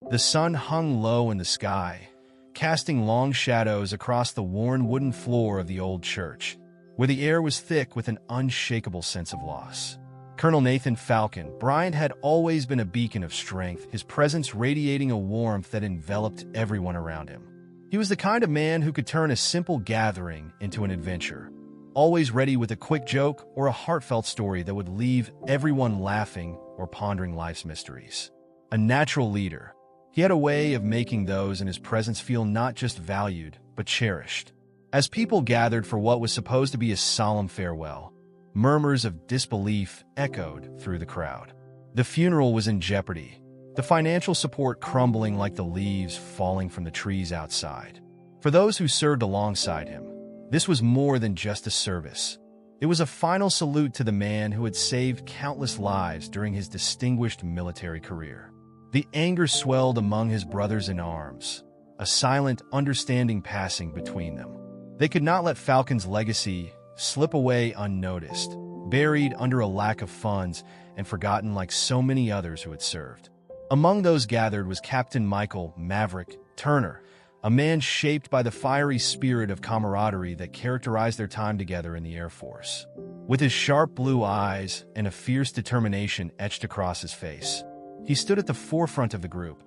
The sun hung low in the sky, casting long shadows across the worn wooden floor of the old church, where the air was thick with an unshakable sense of loss. Colonel Nathan Falcon Bryant had always been a beacon of strength, his presence radiating a warmth that enveloped everyone around him. He was the kind of man who could turn a simple gathering into an adventure, always ready with a quick joke or a heartfelt story that would leave everyone laughing or pondering life's mysteries. A natural leader, he had a way of making those in his presence feel not just valued, but cherished. As people gathered for what was supposed to be a solemn farewell, murmurs of disbelief echoed through the crowd. The funeral was in jeopardy, the financial support crumbling like the leaves falling from the trees outside. For those who served alongside him, this was more than just a service. It was a final salute to the man who had saved countless lives during his distinguished military career. The anger swelled among his brothers in arms, a silent understanding passing between them. They could not let Falcon's legacy slip away unnoticed, buried under a lack of funds and forgotten like so many others who had served. Among those gathered was Captain Michael Maverick Turner, a man shaped by the fiery spirit of camaraderie that characterized their time together in the Air Force. With his sharp blue eyes and a fierce determination etched across his face, he stood at the forefront of the group,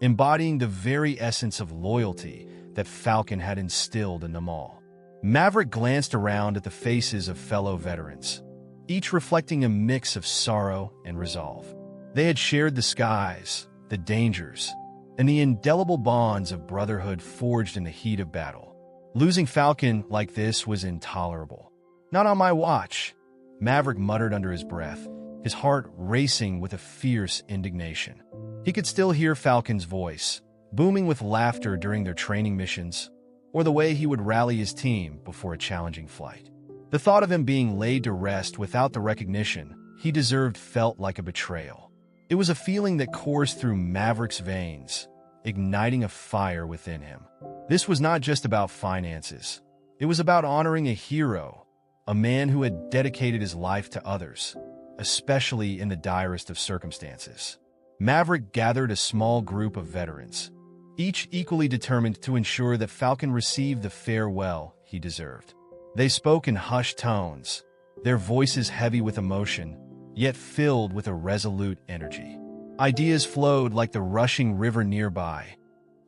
embodying the very essence of loyalty that Falcon had instilled in them all. Maverick glanced around at the faces of fellow veterans, each reflecting a mix of sorrow and resolve. They had shared the skies, the dangers, and the indelible bonds of brotherhood forged in the heat of battle. Losing Falcon like this was intolerable. "Not on my watch," Maverick muttered under his breath, his heart racing with a fierce indignation. He could still hear Falcon's voice, booming with laughter during their training missions, or the way he would rally his team before a challenging flight. The thought of him being laid to rest without the recognition he deserved felt like a betrayal. It was a feeling that coursed through Maverick's veins, igniting a fire within him. This was not just about finances. It was about honoring a hero, a man who had dedicated his life to others, especially in the direst of circumstances. Maverick gathered a small group of veterans, each equally determined to ensure that Falcon received the farewell he deserved. They spoke in hushed tones, their voices heavy with emotion, yet filled with a resolute energy. Ideas flowed like the rushing river nearby,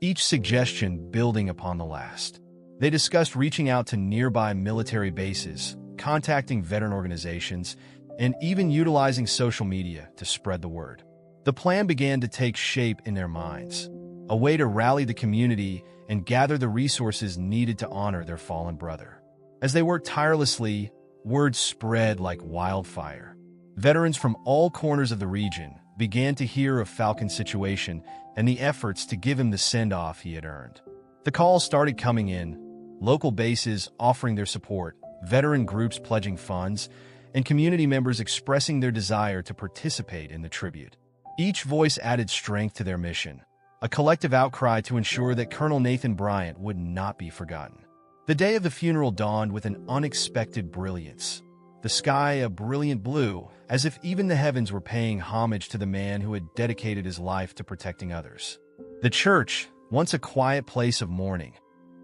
each suggestion building upon the last. They discussed reaching out to nearby military bases, contacting veteran organizations, and even utilizing social media to spread the word. The plan began to take shape in their minds, a way to rally the community and gather the resources needed to honor their fallen brother. As they worked tirelessly, word spread like wildfire. Veterans from all corners of the region began to hear of Falcon's situation and the efforts to give him the send-off he had earned. The calls started coming in, local bases offering their support, veteran groups pledging funds, and community members expressing their desire to participate in the tribute. Each voice added strength to their mission, a collective outcry to ensure that Colonel Nathan Bryant would not be forgotten. The day of the funeral dawned with an unexpected brilliance, the sky a brilliant blue, as if even the heavens were paying homage to the man who had dedicated his life to protecting others. The church, once a quiet place of mourning,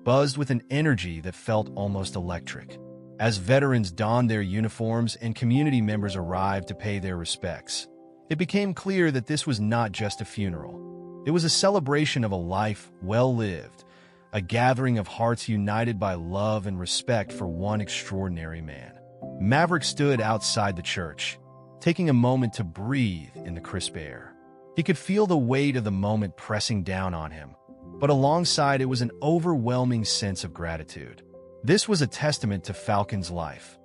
buzzed with an energy that felt almost electric. As veterans donned their uniforms and community members arrived to pay their respects, it became clear that this was not just a funeral. It was a celebration of a life well lived, a gathering of hearts united by love and respect for one extraordinary man. Maverick stood outside the church, taking a moment to breathe in the crisp air. He could feel the weight of the moment pressing down on him, but alongside it was an overwhelming sense of gratitude. This was a testament to Falcon's life,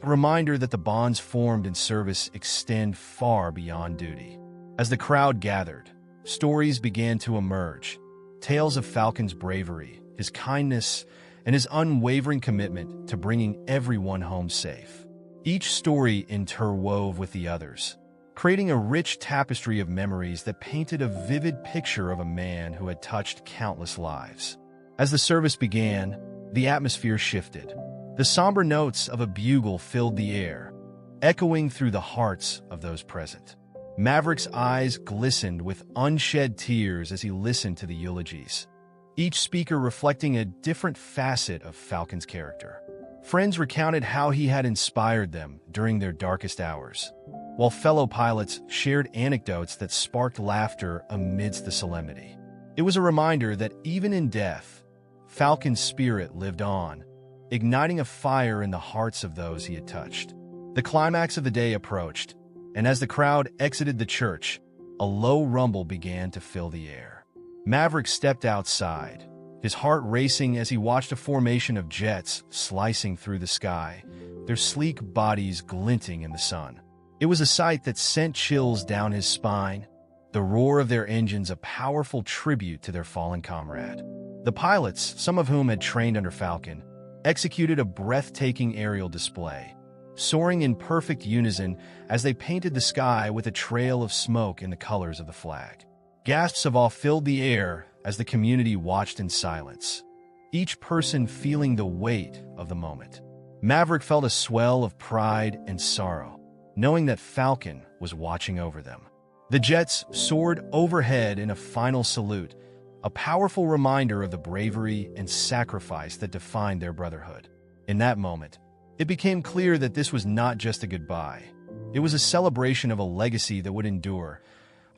a reminder that the bonds formed in service extend far beyond duty. As the crowd gathered, stories began to emerge, tales of Falcon's bravery, his kindness, and his unwavering commitment to bringing everyone home safe. Each story interwove with the others, creating a rich tapestry of memories that painted a vivid picture of a man who had touched countless lives. As the service began, the atmosphere shifted. The somber notes of a bugle filled the air, echoing through the hearts of those present. Maverick's eyes glistened with unshed tears as he listened to the eulogies, each speaker reflecting a different facet of Falcon's character. Friends recounted how he had inspired them during their darkest hours, while fellow pilots shared anecdotes that sparked laughter amidst the solemnity. It was a reminder that even in death, Falcon's spirit lived on, igniting a fire in the hearts of those he had touched. The climax of the day approached, and as the crowd exited the church, a low rumble began to fill the air. Maverick stepped outside, his heart racing as he watched a formation of jets slicing through the sky, their sleek bodies glinting in the sun. It was a sight that sent chills down his spine, the roar of their engines a powerful tribute to their fallen comrade. The pilots, some of whom had trained under Falcon, executed a breathtaking aerial display, soaring in perfect unison as they painted the sky with a trail of smoke in the colors of the flag. Gasps of awe filled the air as the community watched in silence, each person feeling the weight of the moment. Maverick felt a swell of pride and sorrow, knowing that Falcon was watching over them. The jets soared overhead in a final salute, a powerful reminder of the bravery and sacrifice that defined their brotherhood. In that moment, it became clear that this was not just a goodbye. It was a celebration of a legacy that would endure,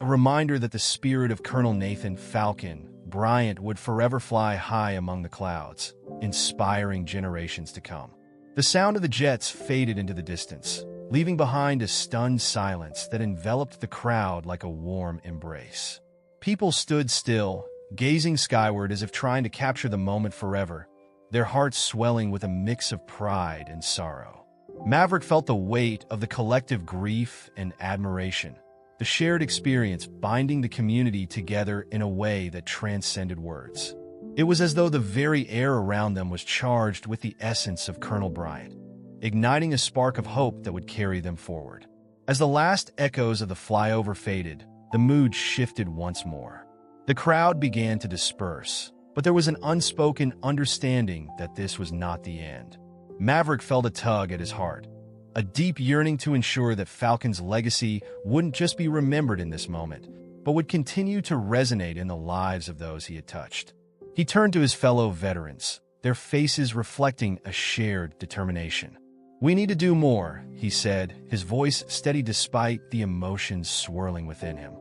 a reminder that the spirit of Colonel Nathan Falcon Bryant would forever fly high among the clouds, inspiring generations to come. The sound of the jets faded into the distance, leaving behind a stunned silence that enveloped the crowd like a warm embrace. People stood still, gazing skyward as if trying to capture the moment forever, their hearts swelling with a mix of pride and sorrow. Maverick felt the weight of the collective grief and admiration, the shared experience binding the community together in a way that transcended words. It was as though the very air around them was charged with the essence of Colonel Bryant, igniting a spark of hope that would carry them forward. As the last echoes of the flyover faded, the mood shifted once more. The crowd began to disperse, but there was an unspoken understanding that this was not the end. Maverick felt a tug at his heart, a deep yearning to ensure that Falcon's legacy wouldn't just be remembered in this moment, but would continue to resonate in the lives of those he had touched. He turned to his fellow veterans, their faces reflecting a shared determination. "We need to do more," he said, his voice steady despite the emotions swirling within him.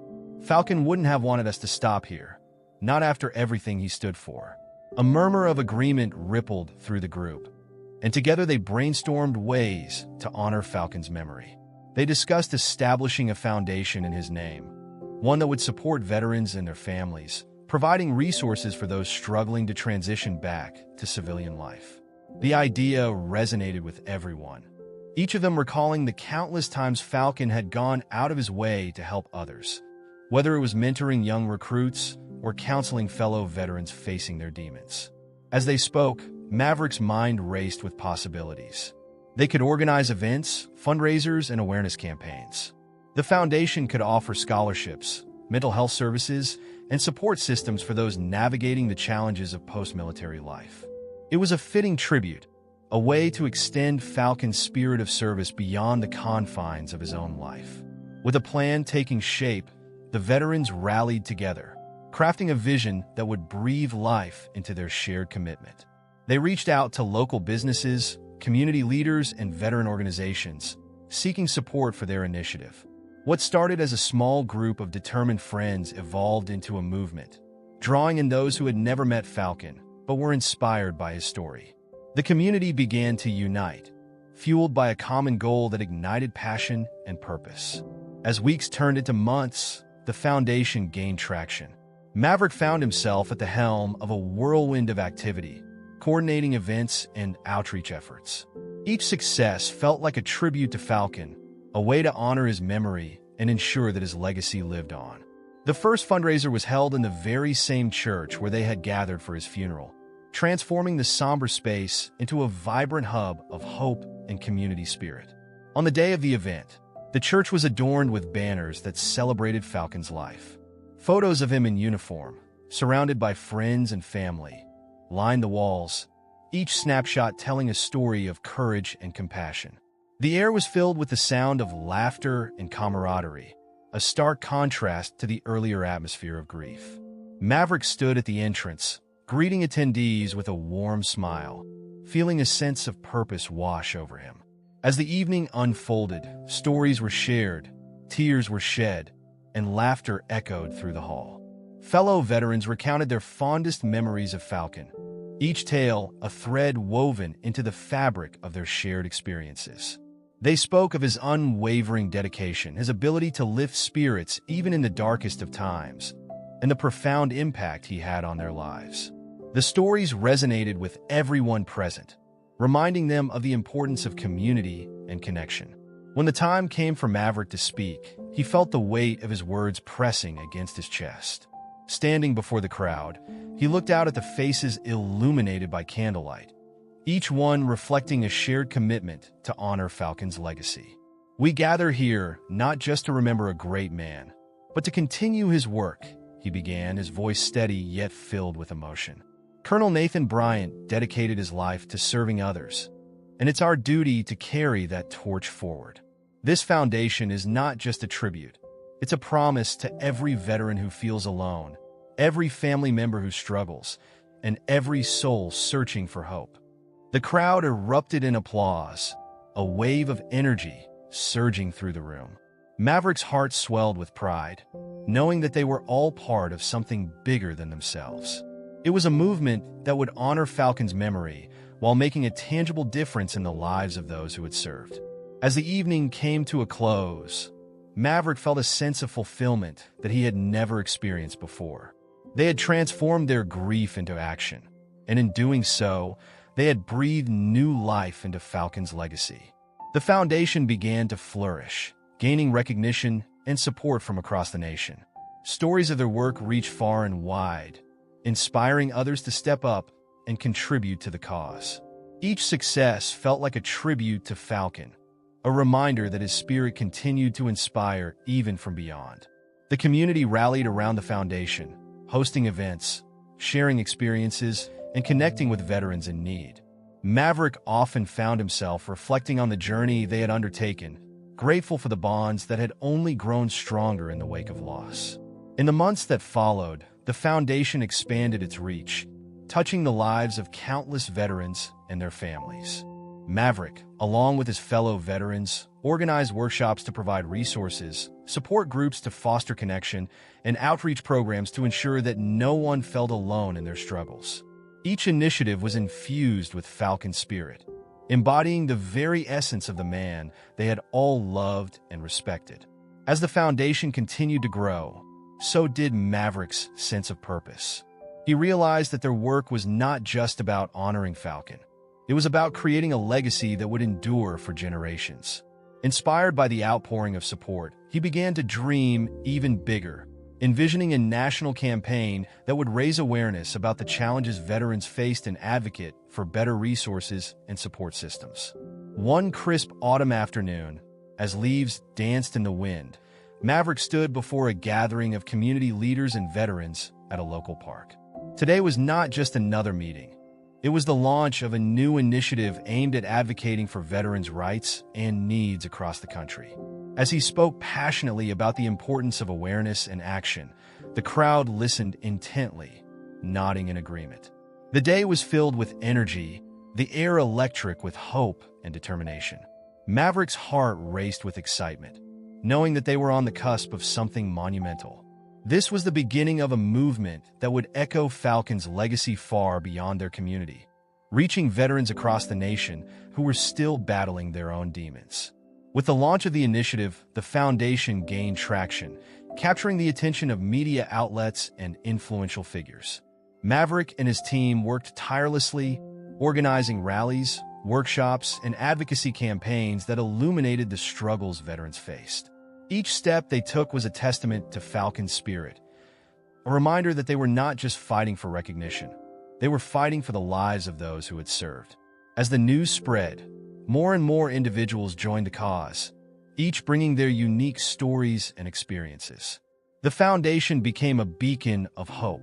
"Falcon wouldn't have wanted us to stop here, not after everything he stood for." A murmur of agreement rippled through the group, and together they brainstormed ways to honor Falcon's memory. They discussed establishing a foundation in his name, one that would support veterans and their families, providing resources for those struggling to transition back to civilian life. The idea resonated with everyone, each of them recalling the countless times Falcon had gone out of his way to help others, whether it was mentoring young recruits or counseling fellow veterans facing their demons. As they spoke, Maverick's mind raced with possibilities. They could organize events, fundraisers, and awareness campaigns. The foundation could offer scholarships, mental health services, and support systems for those navigating the challenges of post-military life. It was a fitting tribute, a way to extend Falcon's spirit of service beyond the confines of his own life. With a plan taking shape, the veterans rallied together, crafting a vision that would breathe life into their shared commitment. They reached out to local businesses, community leaders, and veteran organizations, seeking support for their initiative. What started as a small group of determined friends evolved into a movement, drawing in those who had never met Falcon but were inspired by his story. The community began to unite, fueled by a common goal that ignited passion and purpose. As weeks turned into months, the foundation gained traction. Maverick found himself at the helm of a whirlwind of activity, coordinating events and outreach efforts. Each success felt like a tribute to Falcon, a way to honor his memory and ensure that his legacy lived on. The first fundraiser was held in the very same church where they had gathered for his funeral, transforming the somber space into a vibrant hub of hope and community spirit. On the day of the event, the church was adorned with banners that celebrated Falcon's life. Photos of him in uniform, surrounded by friends and family, lined the walls, each snapshot telling a story of courage and compassion. The air was filled with the sound of laughter and camaraderie, a stark contrast to the earlier atmosphere of grief. Maverick stood at the entrance, greeting attendees with a warm smile, feeling a sense of purpose wash over him. As the evening unfolded, stories were shared, tears were shed, and laughter echoed through the hall. Fellow veterans recounted their fondest memories of Falcon, each tale a thread woven into the fabric of their shared experiences. They spoke of his unwavering dedication, his ability to lift spirits even in the darkest of times, and the profound impact he had on their lives. The stories resonated with everyone present, reminding them of the importance of community and connection. When the time came for Maverick to speak, he felt the weight of his words pressing against his chest. Standing before the crowd, he looked out at the faces illuminated by candlelight, each one reflecting a shared commitment to honor Falcon's legacy. "We gather here not just to remember a great man, but to continue his work," he began, his voice steady yet filled with emotion. "Colonel Nathan Bryant dedicated his life to serving others, and it's our duty to carry that torch forward. This foundation is not just a tribute. It's a promise to every veteran who feels alone, every family member who struggles, and every soul searching for hope." The crowd erupted in applause, a wave of energy surging through the room. Maverick's heart swelled with pride, knowing that they were all part of something bigger than themselves. It was a movement that would honor Falcon's memory while making a tangible difference in the lives of those who had served. As the evening came to a close, Maverick felt a sense of fulfillment that he had never experienced before. They had transformed their grief into action, and in doing so, they had breathed new life into Falcon's legacy. The foundation began to flourish, gaining recognition and support from across the nation. Stories of their work reached far and wide, inspiring others to step up and contribute to the cause. Each success felt like a tribute to Falcon, a reminder that his spirit continued to inspire even from beyond. The community rallied around the foundation, hosting events, sharing experiences, and connecting with veterans in need. Maverick often found himself reflecting on the journey they had undertaken, grateful for the bonds that had only grown stronger in the wake of loss. In the months that followed, the foundation expanded its reach, touching the lives of countless veterans and their families. Maverick, along with his fellow veterans, organized workshops to provide resources, support groups to foster connection, and outreach programs to ensure that no one felt alone in their struggles. Each initiative was infused with Falcon spirit, embodying the very essence of the man they had all loved and respected. As the foundation continued to grow, so did Maverick's sense of purpose. He realized that their work was not just about honoring Falcon. It was about creating a legacy that would endure for generations. Inspired by the outpouring of support, he began to dream even bigger, envisioning a national campaign that would raise awareness about the challenges veterans faced and advocate for better resources and support systems. One crisp autumn afternoon, as leaves danced in the wind, Maverick stood before a gathering of community leaders and veterans at a local park. Today was not just another meeting. It was the launch of a new initiative aimed at advocating for veterans' rights and needs across the country. As he spoke passionately about the importance of awareness and action, the crowd listened intently, nodding in agreement. The day was filled with energy, the air electric with hope and determination. Maverick's heart raced with excitement, knowing that they were on the cusp of something monumental. This was the beginning of a movement that would echo Falcon's legacy far beyond their community, reaching veterans across the nation who were still battling their own demons. With the launch of the initiative, the foundation gained traction, capturing the attention of media outlets and influential figures. Maverick and his team worked tirelessly, organizing rallies, workshops, and advocacy campaigns that illuminated the struggles veterans faced. Each step they took was a testament to Falcon's spirit, a reminder that they were not just fighting for recognition, they were fighting for the lives of those who had served. As the news spread, more and more individuals joined the cause, each bringing their unique stories and experiences. The foundation became a beacon of hope,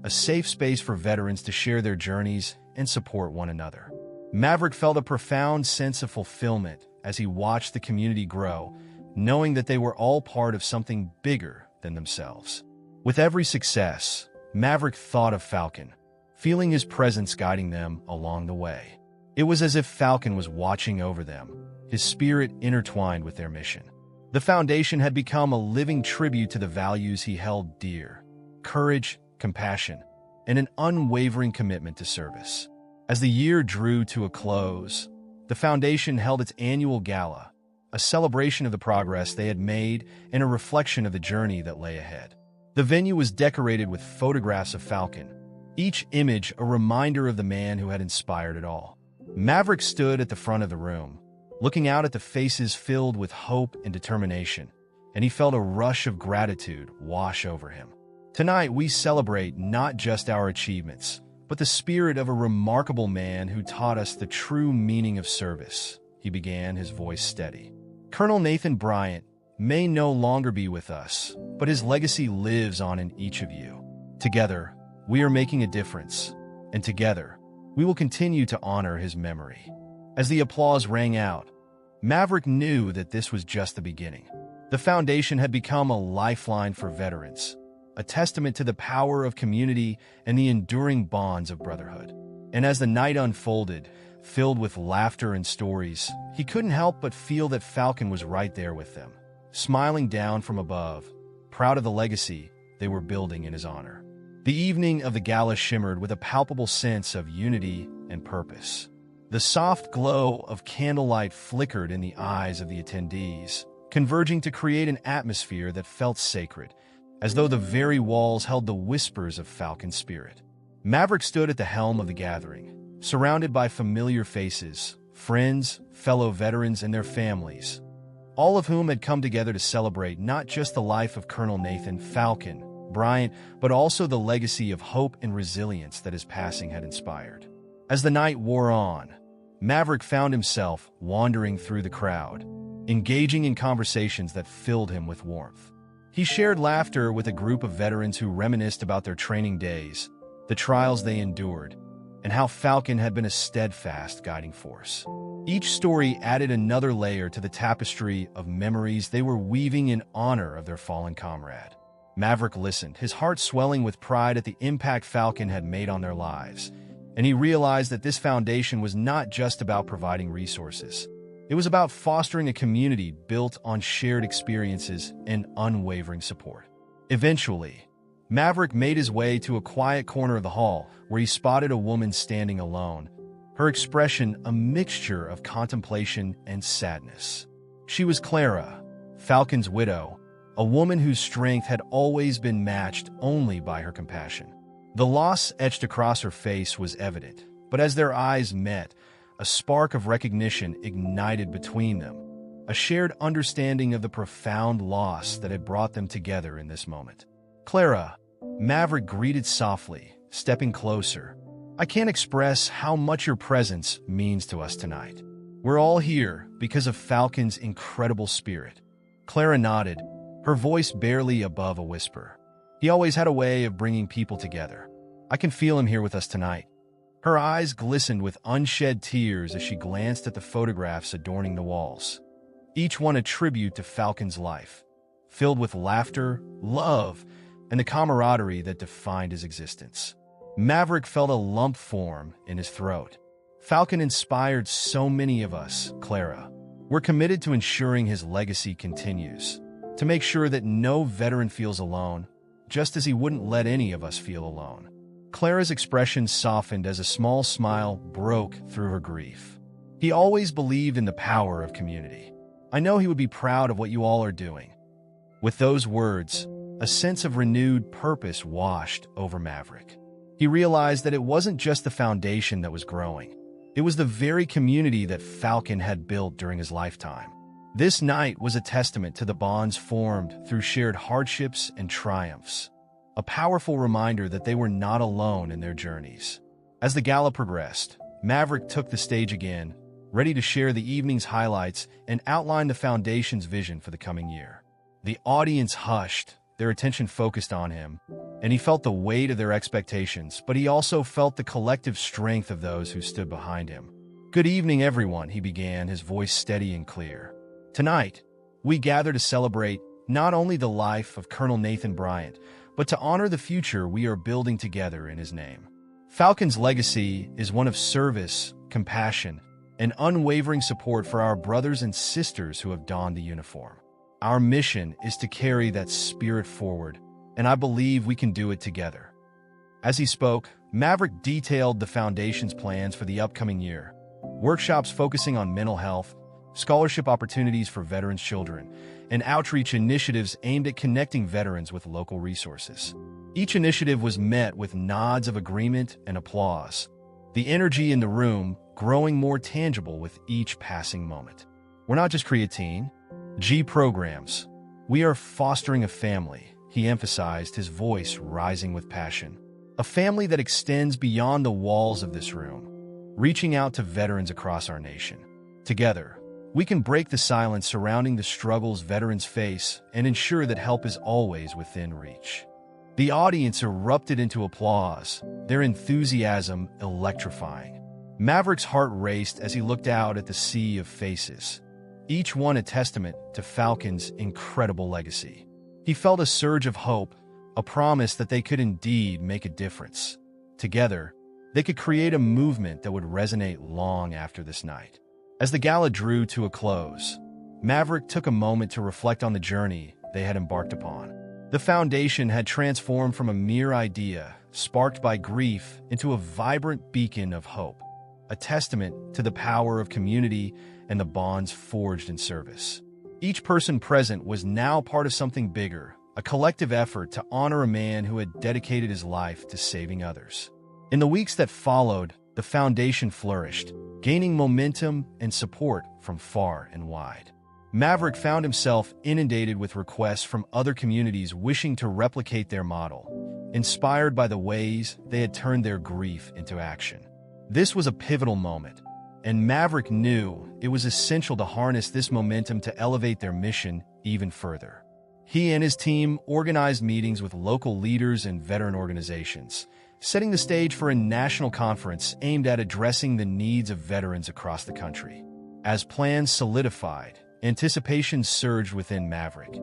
a safe space for veterans to share their journeys and support one another. Maverick felt a profound sense of fulfillment as he watched the community grow, knowing that they were all part of something bigger than themselves. With every success, Maverick thought of Falcon, feeling his presence guiding them along the way. It was as if Falcon was watching over them, his spirit intertwined with their mission. The Foundation had become a living tribute to the values he held dear: courage, compassion, and an unwavering commitment to service. As the year drew to a close, the Foundation held its annual gala, a celebration of the progress they had made and a reflection of the journey that lay ahead. The venue was decorated with photographs of Falcon, each image a reminder of the man who had inspired it all. Maverick stood at the front of the room, looking out at the faces filled with hope and determination, and he felt a rush of gratitude wash over him. Tonight, we celebrate not just our achievements, but the spirit of a remarkable man who taught us the true meaning of service, he began, his voice steady. Colonel Nathan Bryant may no longer be with us, but his legacy lives on in each of you. Together, we are making a difference, and together, we will continue to honor his memory. As the applause rang out, Maverick knew that this was just the beginning. The Foundation had become a lifeline for veterans, a testament to the power of community and the enduring bonds of brotherhood. And as the night unfolded, filled with laughter and stories, he couldn't help but feel that Falcon was right there with them, smiling down from above, proud of the legacy they were building in his honor. The evening of the gala shimmered with a palpable sense of unity and purpose. The soft glow of candlelight flickered in the eyes of the attendees, converging to create an atmosphere that felt sacred, as though the very walls held the whispers of Falcon's spirit. Maverick stood at the helm of the gathering, surrounded by familiar faces, friends, fellow veterans, and their families, all of whom had come together to celebrate not just the life of Colonel Nathan Falcon Bryant, but also the legacy of hope and resilience that his passing had inspired. As the night wore on, Maverick found himself wandering through the crowd, engaging in conversations that filled him with warmth. He shared laughter with a group of veterans who reminisced about their training days, the trials they endured, and how Falcon had been a steadfast guiding force. Each story added another layer to the tapestry of memories they were weaving in honor of their fallen comrade. Maverick listened, his heart swelling with pride at the impact Falcon had made on their lives, and he realized that this foundation was not just about providing resources. It was about fostering a community built on shared experiences and unwavering support. Eventually, Maverick made his way to a quiet corner of the hall where he spotted a woman standing alone, her expression a mixture of contemplation and sadness. She was Clara, Falcon's widow, a woman whose strength had always been matched only by her compassion. The loss etched across her face was evident, but as their eyes met, a spark of recognition ignited between them, a shared understanding of the profound loss that had brought them together in this moment. "Clara," Maverick greeted softly, stepping closer. "I can't express how much your presence means to us tonight. We're all here because of Falcon's incredible spirit." Clara nodded, her voice barely above a whisper. "He always had a way of bringing people together. I can feel him here with us tonight." Her eyes glistened with unshed tears as she glanced at the photographs adorning the walls, each one a tribute to Falcon's life, filled with laughter, love, and the camaraderie that defined his existence. Maverick felt a lump form in his throat. "Falcon inspired so many of us, Clara. We're committed to ensuring his legacy continues, to make sure that no veteran feels alone, just as he wouldn't let any of us feel alone." Clara's expression softened as a small smile broke through her grief. "He always believed in the power of community. I know he would be proud of what you all are doing." With those words, a sense of renewed purpose washed over Maverick. He realized that it wasn't just the foundation that was growing. It was the very community that Falcon had built during his lifetime. This night was a testament to the bonds formed through shared hardships and triumphs, a powerful reminder that they were not alone in their journeys. As the gala progressed, Maverick took the stage again, ready to share the evening's highlights and outline the Foundation's vision for the coming year. The audience hushed, their attention focused on him, and he felt the weight of their expectations, but he also felt the collective strength of those who stood behind him. "Good evening, everyone," he began, his voice steady and clear. "Tonight, We gather to celebrate not only the life of Colonel Nathan Bryant, but to honor the future we are building together in his name. Falcon's legacy is one of service, compassion, and unwavering support for our brothers and sisters who have donned the uniform. Our mission is to carry that spirit forward, and I believe we can do it together. As he spoke, Maverick detailed the Foundation's plans for the upcoming year. Workshops focusing on mental health, scholarship opportunities for veterans' children, and outreach initiatives aimed at connecting veterans with local resources. Each initiative was met with nods of agreement and applause, the energy in the room growing more tangible with each passing moment. We're not just creating G programs. We are fostering a family, he emphasized, his voice rising with passion. A family that extends beyond the walls of this room, reaching out to veterans across our nation. Together, we can break the silence surrounding the struggles veterans face and ensure that help is always within reach. The audience erupted into applause, their enthusiasm electrifying. Maverick's heart raced as he looked out at the sea of faces, each one a testament to Falcon's incredible legacy. He felt a surge of hope, a promise that they could indeed make a difference. Together, they could create a movement that would resonate long after this night. As the gala drew to a close, Maverick took a moment to reflect on the journey they had embarked upon. The Foundation had transformed from a mere idea, sparked by grief, into a vibrant beacon of hope, a testament to the power of community and the bonds forged in service. Each person present was now part of something bigger, a collective effort to honor a man who had dedicated his life to saving others. In the weeks that followed, the Foundation flourished, gaining momentum and support from far and wide. Maverick found himself inundated with requests from other communities wishing to replicate their model, inspired by the ways they had turned their grief into action. This was a pivotal moment, and Maverick knew it was essential to harness this momentum to elevate their mission even further. He and his team organized meetings with local leaders and veteran organizations, setting the stage for a national conference aimed at addressing the needs of veterans across the country. As plans solidified, anticipation surged within Maverick.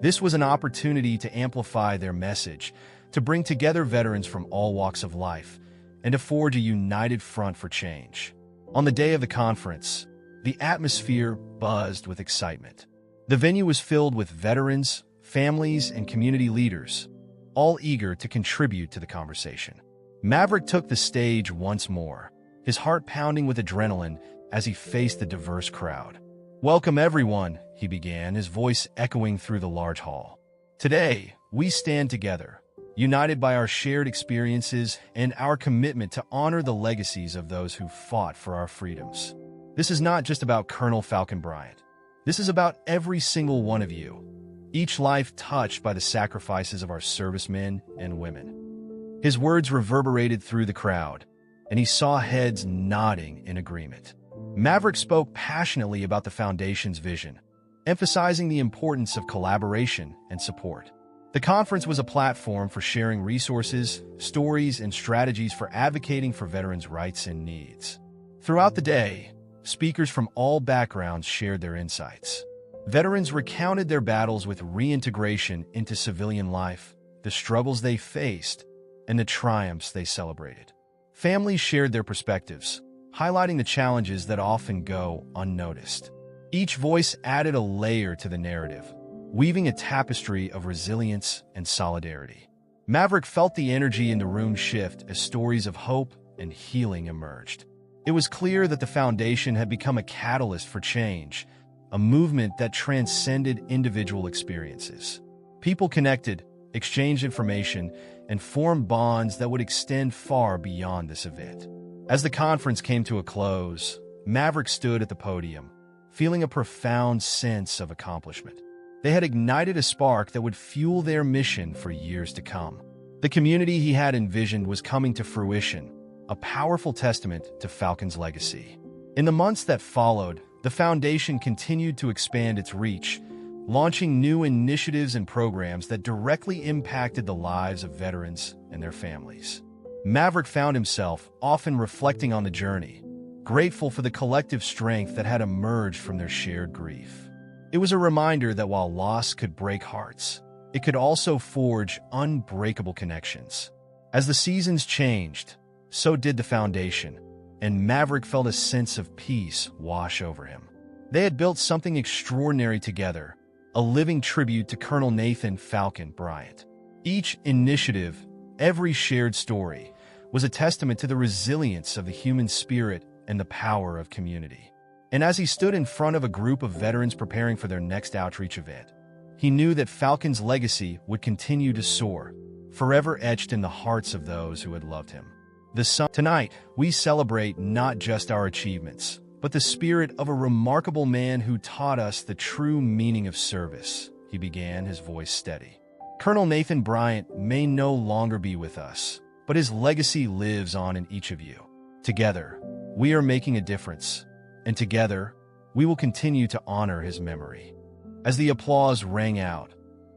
This was an opportunity to amplify their message, to bring together veterans from all walks of life, and to forge a united front for change. On the day of the conference, the atmosphere buzzed with excitement. The venue was filled with veterans, families, and community leaders, all eager to contribute to the conversation. Maverick took the stage once more, his heart pounding with adrenaline as he faced the diverse crowd. "Welcome everyone," he began, his voice echoing through the large hall. "Today, we stand together, united by our shared experiences and our commitment to honor the legacies of those who fought for our freedoms. This is not just about Colonel Falcon Bryant. This is about every single one of you, each life touched by the sacrifices of our servicemen and women." His words reverberated through the crowd, and he saw heads nodding in agreement. Maverick spoke passionately about the Foundation's vision, emphasizing the importance of collaboration and support. The conference was a platform for sharing resources, stories, and strategies for advocating for veterans' rights and needs. Throughout the day, speakers from all backgrounds shared their insights. Veterans recounted their battles with reintegration into civilian life, the struggles they faced, and the triumphs they celebrated. Families shared their perspectives, highlighting the challenges that often go unnoticed. Each voice added a layer to the narrative, weaving a tapestry of resilience and solidarity. Maverick felt the energy in the room shift as stories of hope and healing emerged. It was clear that the Foundation had become a catalyst for change, a movement that transcended individual experiences. People connected, exchanged information, and formed bonds that would extend far beyond this event. As the conference came to a close, Maverick stood at the podium, feeling a profound sense of accomplishment. They had ignited a spark that would fuel their mission for years to come. The community he had envisioned was coming to fruition, a powerful testament to Falcon's legacy. In the months that followed, the Foundation continued to expand its reach, launching new initiatives and programs that directly impacted the lives of veterans and their families. Maverick found himself often reflecting on the journey, grateful for the collective strength that had emerged from their shared grief. It was a reminder that while loss could break hearts, it could also forge unbreakable connections. As the seasons changed, so did the Foundation, and Maverick felt a sense of peace wash over him. They had built something extraordinary together, a living tribute to Colonel Nathan "Falcon" Bryant. Each initiative, every shared story, was a testament to the resilience of the human spirit and the power of community. And as he stood in front of a group of veterans preparing for their next outreach event, he knew that Falcon's legacy would continue to soar, forever etched in the hearts of those who had loved him. Tonight, we celebrate not just our achievements, but the spirit of a remarkable man who taught us the true meaning of service, he began, his voice steady. Colonel Nathan Bryant may no longer be with us, but his legacy lives on in each of you. Together, we are making a difference, and together, we will continue to honor his memory. As the applause rang out,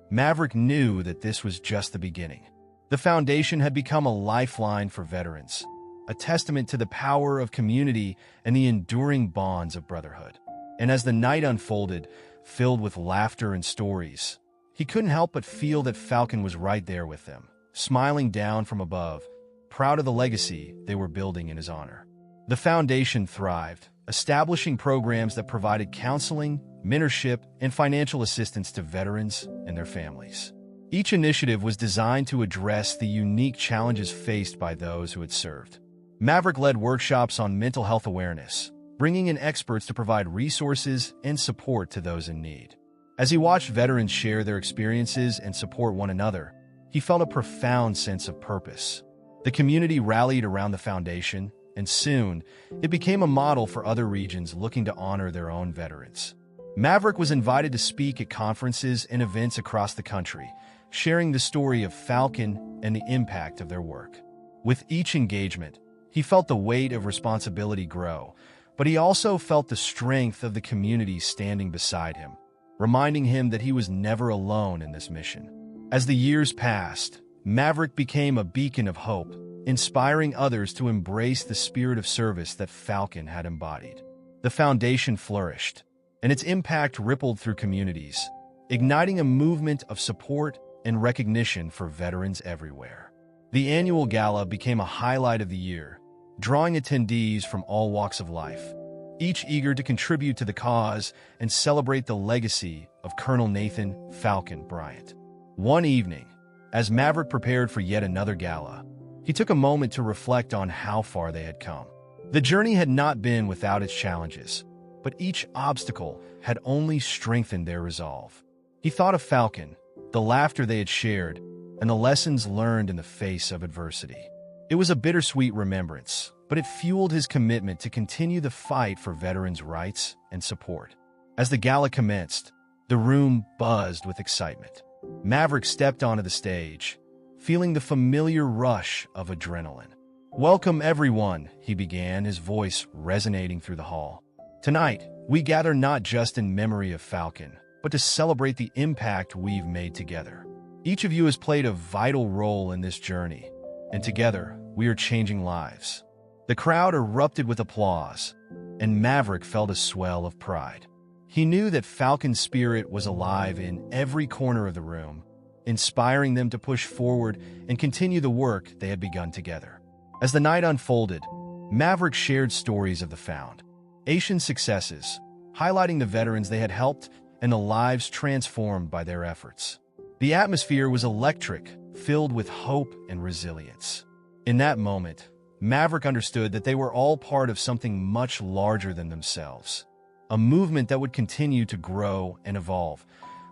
Maverick knew that this was just the beginning. The Foundation had become a lifeline for veterans, a testament to the power of community and the enduring bonds of brotherhood. And as the night unfolded, filled with laughter and stories, he couldn't help but feel that Falcon was right there with them, smiling down from above, proud of the legacy they were building in his honor. The Foundation thrived, establishing programs that provided counseling, mentorship, and financial assistance to veterans and their families. Each initiative was designed to address the unique challenges faced by those who had served. Maverick led workshops on mental health awareness, bringing in experts to provide resources and support to those in need. As he watched veterans share their experiences and support one another, he felt a profound sense of purpose. The community rallied around the Foundation, and soon, it became a model for other regions looking to honor their own veterans. Maverick was invited to speak at conferences and events across the country, sharing the story of Falcon and the impact of their work. With each engagement, he felt the weight of responsibility grow, but he also felt the strength of the community standing beside him, reminding him that he was never alone in this mission. As the years passed, Maverick became a beacon of hope, inspiring others to embrace the spirit of service that Falcon had embodied. The Foundation flourished, and its impact rippled through communities, igniting a movement of support and recognition for veterans everywhere. The annual gala became a highlight of the year, drawing attendees from all walks of life, each eager to contribute to the cause and celebrate the legacy of Colonel Nathan "Falcon" Bryant. One evening, as Maverick prepared for yet another gala, he took a moment to reflect on how far they had come. The journey had not been without its challenges, but each obstacle had only strengthened their resolve. He thought of Falcon, the laughter they had shared, and the lessons learned in the face of adversity. It was a bittersweet remembrance, but it fueled his commitment to continue the fight for veterans' rights and support. As the gala commenced, the room buzzed with excitement. Maverick stepped onto the stage, feeling the familiar rush of adrenaline. "Welcome, everyone," he began, his voice resonating through the hall. "Tonight, we gather not just in memory of Falcon, but to celebrate the impact we've made together. Each of you has played a vital role in this journey, and together, we are changing lives." The crowd erupted with applause, and Maverick felt a swell of pride. He knew that Falcon's spirit was alive in every corner of the room, inspiring them to push forward and continue the work they had begun together. As the night unfolded, Maverick shared stories of the Foundation's successes, highlighting the veterans they had helped and the lives transformed by their efforts. The atmosphere was electric, filled with hope and resilience. In that moment, Maverick understood that they were all part of something much larger than themselves, a movement that would continue to grow and evolve,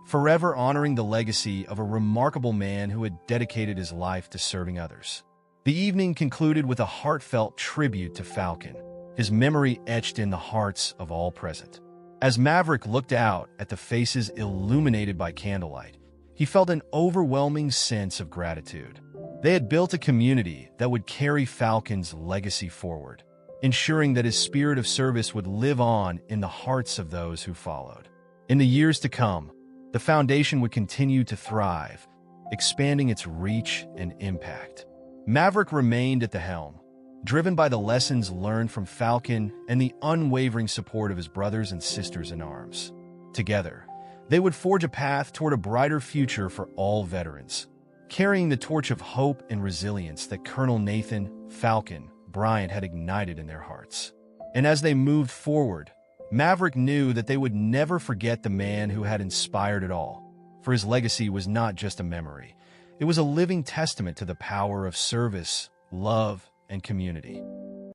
forever honoring the legacy of a remarkable man who had dedicated his life to serving others. The evening concluded with a heartfelt tribute to Falcon, his memory etched in the hearts of all present. As Maverick looked out at the faces illuminated by candlelight, he felt an overwhelming sense of gratitude. They had built a community that would carry Falcon's legacy forward, ensuring that his spirit of service would live on in the hearts of those who followed. In the years to come, the Foundation would continue to thrive, expanding its reach and impact. Maverick remained at the helm, driven by the lessons learned from Falcon and the unwavering support of his brothers and sisters in arms. Together, They would forge a path toward a brighter future for all veterans, carrying the torch of hope and resilience that Colonel Nathan Falcon Bryant had ignited in their hearts. And as they moved forward, Maverick knew that they would never forget the man who had inspired it all, for his legacy was not just a memory. It was a living testament to the power of service, love, and community.